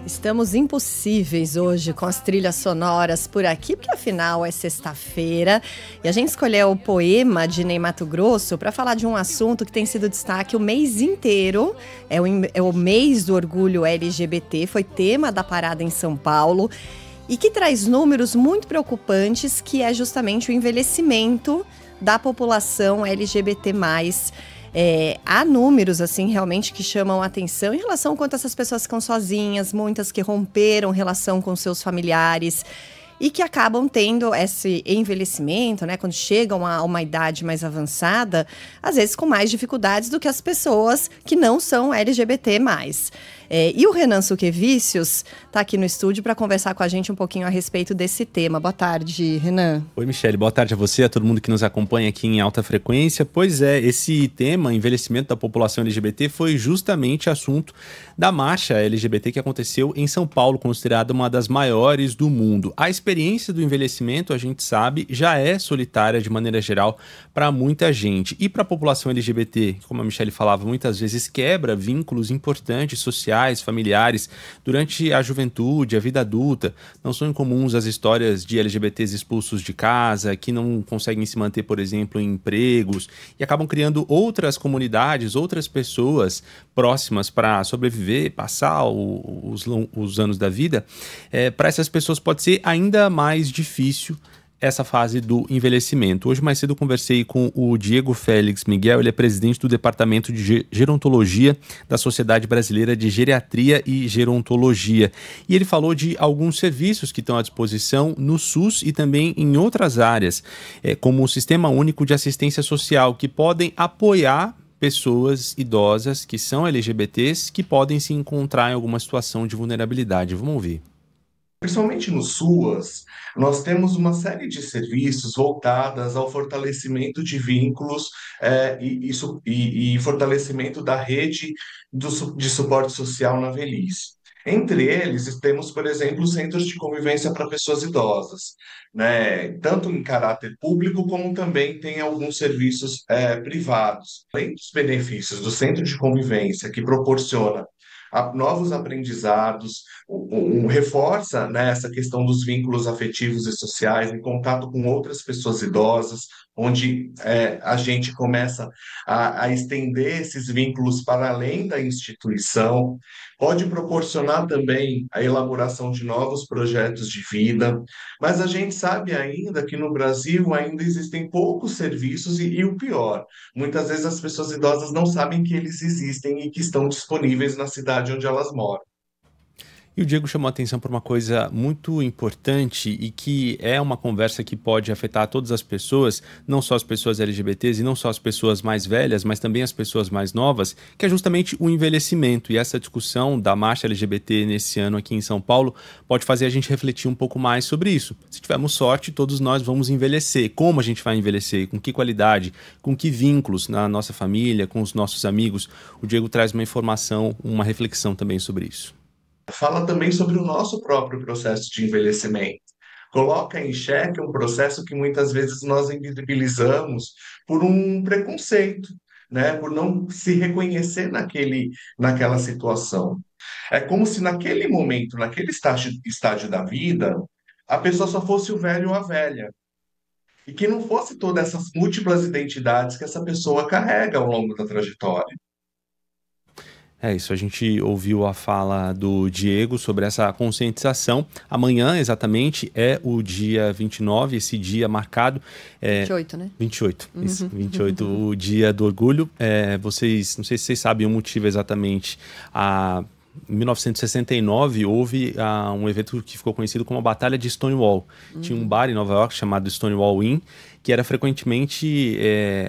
Estamos impossíveis hoje com as trilhas sonoras por aqui, porque afinal é sexta-feira e a gente escolheu o poema de Ney Matogrosso para falar de um assunto que tem sido destaque o mês inteiro. É o mês do orgulho LGBT, foi tema da parada em São Paulo e que traz números muito preocupantes, que é justamente o envelhecimento da população LGBT+. Há números, assim, realmente que chamam a atenção em relação a quanto essas pessoas ficam sozinhas, muitas que romperam relação com seus familiares e que acabam tendo esse envelhecimento, né? Quando chegam a uma idade mais avançada, às vezes com mais dificuldades do que as pessoas que não são LGBT+. E o Renan Suquevicius está aqui no estúdio para conversar com a gente um pouquinho a respeito desse tema. Boa tarde, Renan. Oi, Michele. Boa tarde a você, a todo mundo que nos acompanha aqui em Alta Frequência. Pois é, esse tema, envelhecimento da população LGBT, foi justamente assunto da marcha LGBT que aconteceu em São Paulo, considerada uma das maiores do mundo. A experiência do envelhecimento, a gente sabe, já é solitária de maneira geral para muita gente. E para a população LGBT, como a Michele falava, muitas vezes quebra vínculos importantes sociais, familiares, durante a juventude, a vida adulta. Não são incomuns as histórias de LGBTs expulsos de casa, que não conseguem se manter, por exemplo, em empregos, e acabam criando outras comunidades, outras pessoas próximas para sobreviver, passar os anos da vida. Para essas pessoas pode ser ainda mais difícil essa fase do envelhecimento. Hoje mais cedo eu conversei com o Diego Félix Miguel, ele é presidente do Departamento de Gerontologia da Sociedade Brasileira de Geriatria e Gerontologia. E ele falou de alguns serviços que estão à disposição no SUS e também em outras áreas, como o Sistema Único de Assistência Social, que podem apoiar pessoas idosas que são LGBTs que podem se encontrar em alguma situação de vulnerabilidade. Vamos ouvir. Principalmente no SUAS, nós temos uma série de serviços voltadas ao fortalecimento de vínculos e fortalecimento da rede de suporte social na velhice. Entre eles, temos, por exemplo, centros de convivência para pessoas idosas, né? Tanto em caráter público, como também tem alguns serviços privados. Além dos benefícios do centro de convivência, que proporciona novos aprendizados, reforça, né, essa questão dos vínculos afetivos e sociais, em contato com outras pessoas idosas, onde a gente começa a estender esses vínculos para além da instituição, pode proporcionar também a elaboração de novos projetos de vida, mas a gente sabe ainda que no Brasil ainda existem poucos serviços e o pior, muitas vezes as pessoas idosas não sabem que eles existem e que estão disponíveis na cidade onde elas moram. E o Diego chamou a atenção para uma coisa muito importante e que é uma conversa que pode afetar todas as pessoas, não só as pessoas LGBTs e não só as pessoas mais velhas, mas também as pessoas mais novas, que é justamente o envelhecimento. E essa discussão da marcha LGBT nesse ano aqui em São Paulo pode fazer a gente refletir um pouco mais sobre isso. Se tivermos sorte, todos nós vamos envelhecer. Como a gente vai envelhecer? Com que qualidade? Com que vínculos na nossa família, com os nossos amigos? O Diego traz uma informação, uma reflexão também sobre isso. Fala também sobre o nosso próprio processo de envelhecimento. Coloca em xeque um processo que muitas vezes nós invisibilizamos por um preconceito, né? Por não se reconhecer naquela situação. É como se naquele momento, naquele estágio da vida, a pessoa só fosse o velho ou a velha. E que não fosse todas essas múltiplas identidades que essa pessoa carrega ao longo da trajetória. É isso, a gente ouviu a fala do Diego sobre essa conscientização. Amanhã, exatamente, é o dia 29, esse dia marcado. 28, né? 28, isso, 28, o dia do orgulho. Não sei se vocês sabem o motivo exatamente. Em 1969, houve um evento que ficou conhecido como a Batalha de Stonewall. Tinha um bar em Nova York chamado Stonewall Inn, que era frequentemente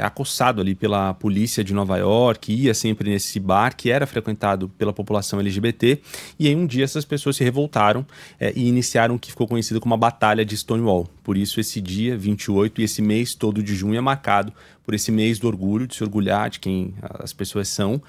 acossado ali pela polícia de Nova York, ia sempre nesse bar, que era frequentado pela população LGBT, e aí um dia essas pessoas se revoltaram e iniciaram o que ficou conhecido como a Batalha de Stonewall. Por isso esse dia, 28, e esse mês todo de junho é marcado por esse mês do orgulho, de se orgulhar de quem as pessoas são,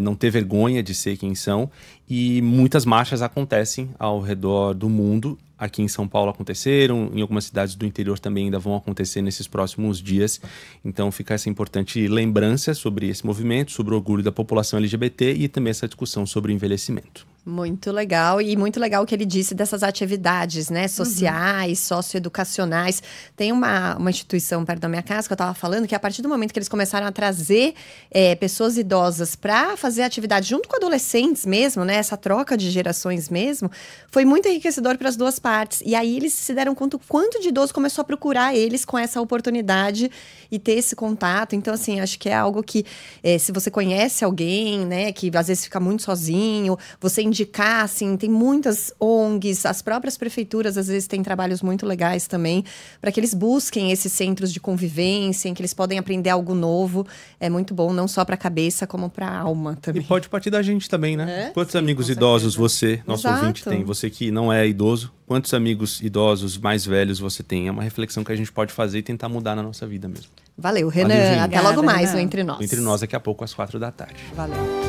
não ter vergonha de ser quem são, e muitas marchas acontecem ao redor do mundo. Aqui em São Paulo aconteceram, em algumas cidades do interior também ainda vão acontecer nesses próximos dias. Então fica essa importante lembrança sobre esse movimento, sobre o orgulho da população LGBT e também essa discussão sobre o envelhecimento. Muito legal, e muito legal o que ele disse dessas atividades, né, sociais, socioeducacionais. Tem uma instituição perto da minha casa que eu estava falando que a partir do momento que eles começaram a trazer pessoas idosas para fazer atividade junto com adolescentes mesmo, né, essa troca de gerações mesmo, foi muito enriquecedor para as duas partes. E aí eles se deram conta o quanto de idoso começou a procurar eles com essa oportunidade e ter esse contato. Então, assim, acho que é algo que, se você conhece alguém, né, que às vezes fica muito sozinho, você indicar, assim, tem muitas ONGs, as próprias prefeituras às vezes têm trabalhos muito legais também, para que eles busquem esses centros de convivência, em que eles podem aprender algo novo. É muito bom, não só para a cabeça, como para a alma também. E pode partir da gente também, né? Quantos Sim, amigos com idosos certeza. você, nosso Exato. ouvinte, tem? Você que não é idoso, quantos amigos idosos mais velhos você tem? É uma reflexão que a gente pode fazer e tentar mudar na nossa vida mesmo. Valeu, Renan. Valeu, gente. Até logo Obrigada, mais no Renan. Entre Nós. Entre nós daqui a pouco às 4 da tarde. Valeu.